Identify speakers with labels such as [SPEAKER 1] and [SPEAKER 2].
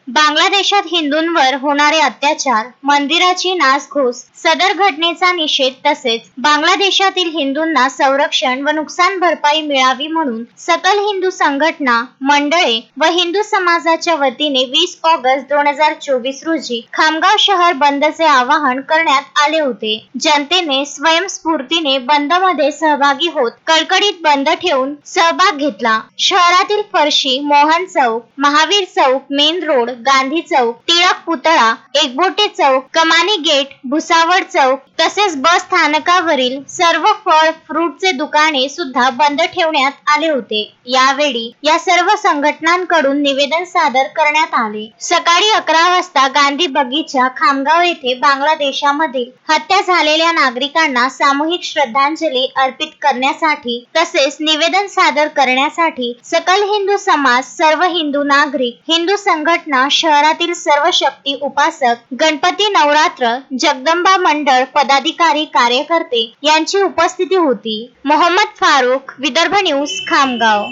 [SPEAKER 1] बांगलादेशात हिंदूंवर होणारे अत्याचार, मंदिराची नासधूस, सदर घटनेचा निषेध तसेच बांगलादेशातील हिंदूंना संरक्षण व नुकसान भरपाई मिळावी म्हणून सकल हिंदू संघटना, मंडळे व हिंदू समाजाच्या वतीने 20 ऑगस्ट 2024 रोजी खामगाव शहर बंदचे आवाहन करण्यात आले होते. जनतेने स्वयंस्फूर्तीने बंदमध्ये सहभागी होत कडकडीत बंद ठेवून सहभाग घेतला. शहरातील फरशी, मोहन चौक, महावीर चौक, मेन रोड, गांधी चौक, टिळक पुतळा, एकबोटे चौक, कमानी गेट, भुसावळ चौक तसेच बस स्थानकावरील सर्व फळ फ्रूटचे दुकाने सुद्धा बंद ठेवण्यात आले होते. यावेळी या सर्व संघटनांकडून निवेदन सादर करण्यात आले. सकाळी 11 वाजता गांधी बगीचा, खामगाव येथे बांगलादेशामधील हत्या झालेल्या नागरिकांना सामूहिक श्रद्धांजली अर्पित करण्यासाठी तसेच निवेदन सादर करण्यासाठी सकल हिंदू समाज, सर्व हिंदू नागरिक, हिंदू संघटना, शहरातील सर्व शक्ती उपासक, गणपती नवरात्र, जगदंबा मंडळ पदाधिकारी, कार्यकर्ते यांची उपस्थिती होती. मोहम्मद फारूक, विदर्भ न्यूज, खामगाव.